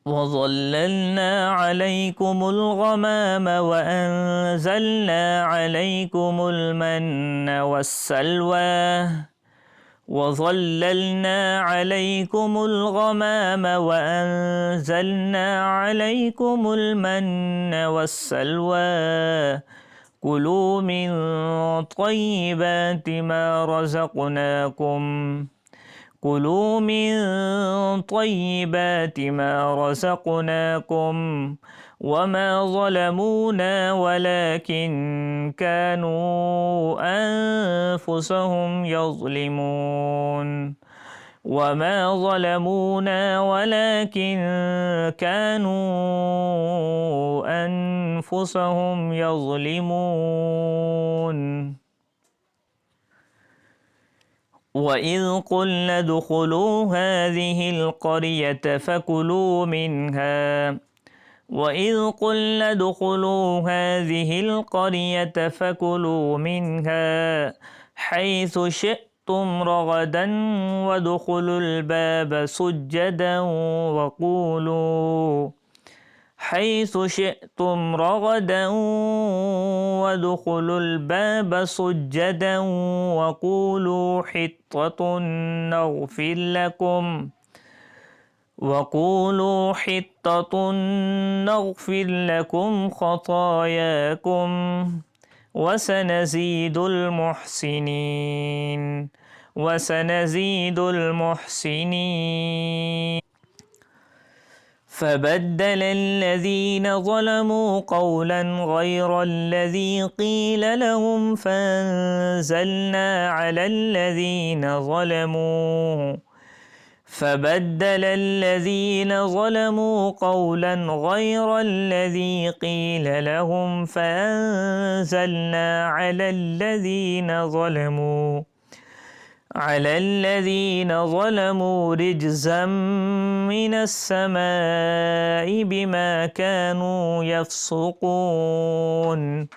وظللنا عليكم الغمام وأنزلنا عليكم المن والسلوى وظللنا عليكم الغمام وأنزلنا عليكم المن والسلوى كلوا من طيبات ما رزقناكم كلوا من طيبات ما رزقناكم وما ظلمونا ولكن كانوا أنفسهم يظلمون وما ظلمونا ولكن كانوا أنفسهم يظلمون وإذ قلنا ادخلوا هذه القرية فكلوا منها وإذ قلنا ادخلوا هذه القرية فكلوا منها حيث شئتم رغدا وادخلوا الباب سجدا وقولوا حيث شئتم رغدا وادخلوا الباب سجدا وقولوا حطة نغفر لكم خطاياكم وسنزيد المحسنين فبدل الذين ظلموا قولا غير الذي قيل لهم فأنزلنا على الذين ظلموا رجزا من السماء بما كانوا يفسقون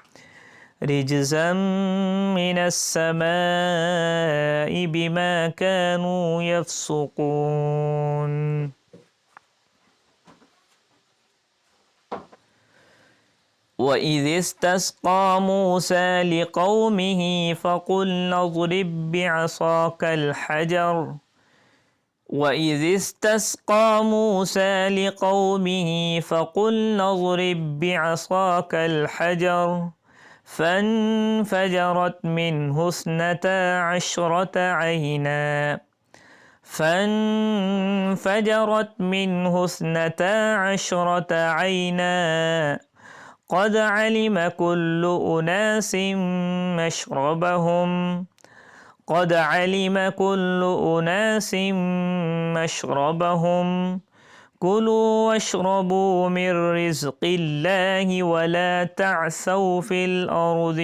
وإذ استسقى موسى لقومه فقلنا اضرب بعصاك الحجر فانفجرت منه اثنتا عشرة عينا قد علم كل أناس مشربهم كلوا واشربوا من رزق الله ولا تعثوا في الأرض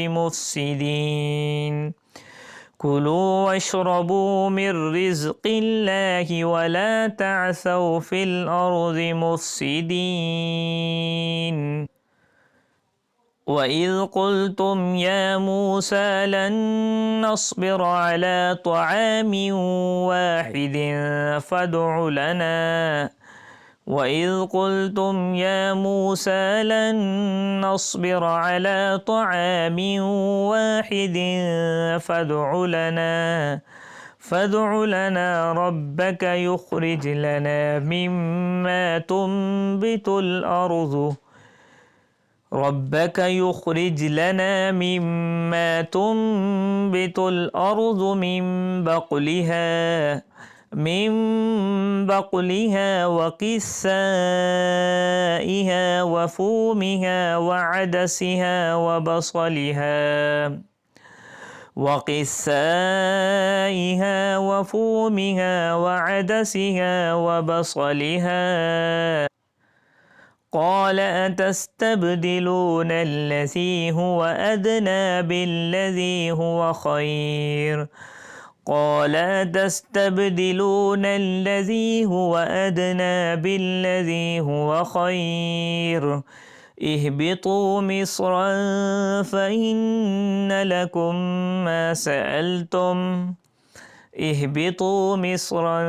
مفسدين وإذ قلتم يا موسى لن نصبر على طعام واحد فادع لنا ربك يخرج لنا مما تنبت الأرض من بقلها وقثائها وفومها وعدسها وبصلها قال أتستبدلون الذي هو أدنى بالذي هو خير اهبطوا مصرا فإن لكم ما سألتم اهبطوا مصرا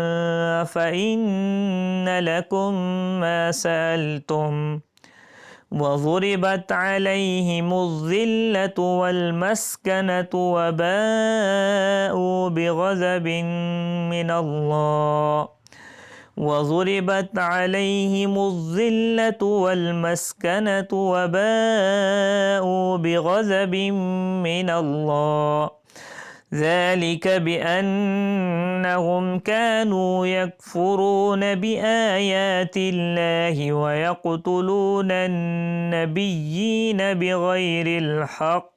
فإن لكم ما سألتم وضربت عليهم الذلة والمسكنة وباءوا بغضب من الله وضربت عليهم الذلة والمسكنة وباءوا بغضب من الله ذلك بأنهم كانوا يكفرون بآيات الله ويقتلون النبيين بغير الحق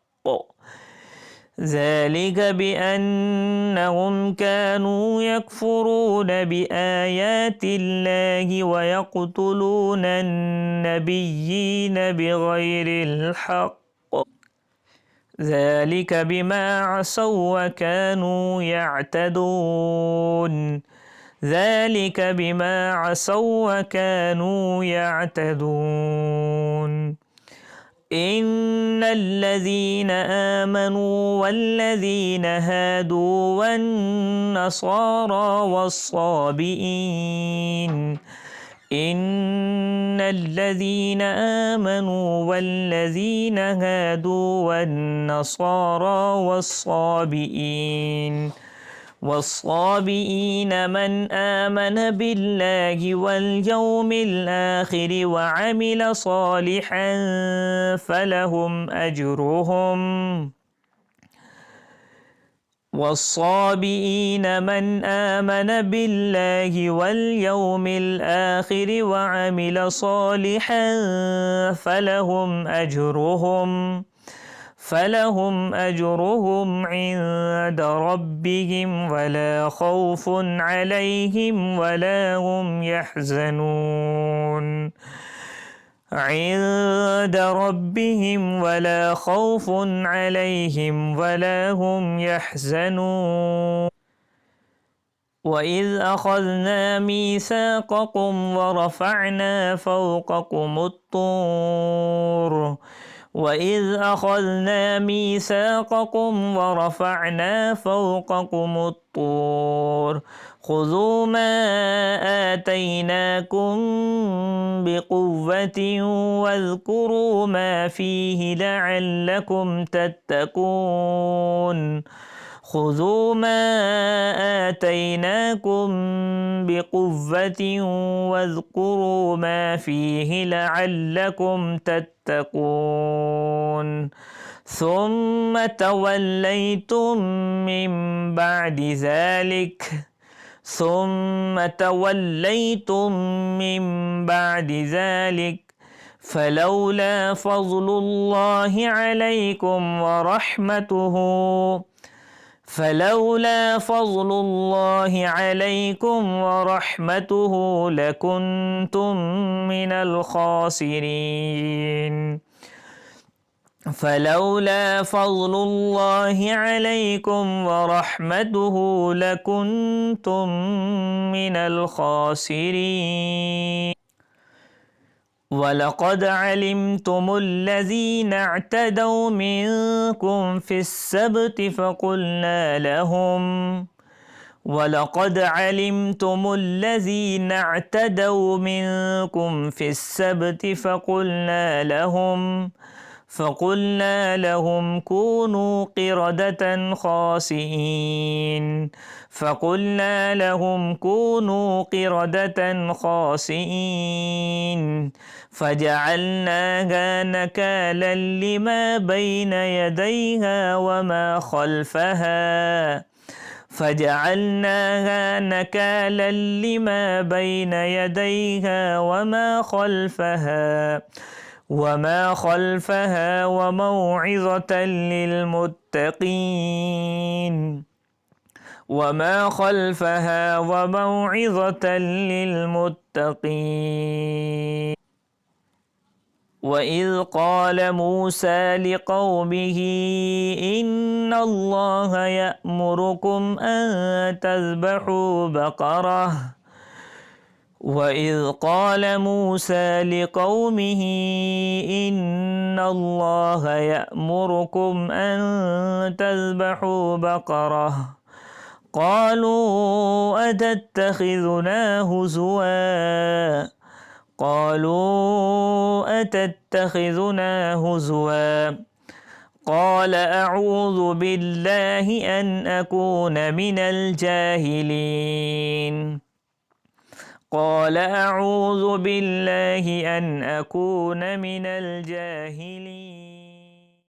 ذلك بأنهم كانوا يكفرون بآيات الله ويقتلون النبيين بغير الحق ذلك بما عصوا وكانوا يعتدون ذلك بما عصوا وكانوا يعتدون إن الذين آمنوا والذين هادوا والنصارى والصابئين إن الذين آمنوا والذين هادوا والنصارى والصابئين من آمن بالله واليوم الآخر وعمل صالحا فلهم أجرهم والصابئين من آمن بالله واليوم الآخر وعمل صالحا فلهم أجرهم عند ربهم ولا خوف عليهم ولا هم يحزنون عند ربهم ولا خوف عليهم ولا هم يحزنون وإذ أخذنا ميثاقكم ورفعنا فوقكم الطور وإذ أخذنا ميثاقكم ورفعنا فوقكم الطور خذوا ما آتيناكم بقوة واذكروا ما فيه لعلكم تتقون خذوا ما آتيناكم بقوة واذكروا ما فيه لعلكم تتقون ثم توليتم من بعد ذلك فلولا فضل الله عليكم ورحمته لكنتم من الخاسرين فلولا فضل الله عليكم ورحمته لكنتم من الخاسرين ولقد علمتم الذين اعتدوا منكم في السبت فقلنا لهم كونوا قردة خاسئين فجعلناها نكالا لما بين يديها وما خلفها وموعظة للمتقين وإذ قال موسى لقومه إن الله يأمركم أن تذبحوا بقرة قالوا أتتخذنا هزوا قال أعوذ بالله أن أكون من الجاهلين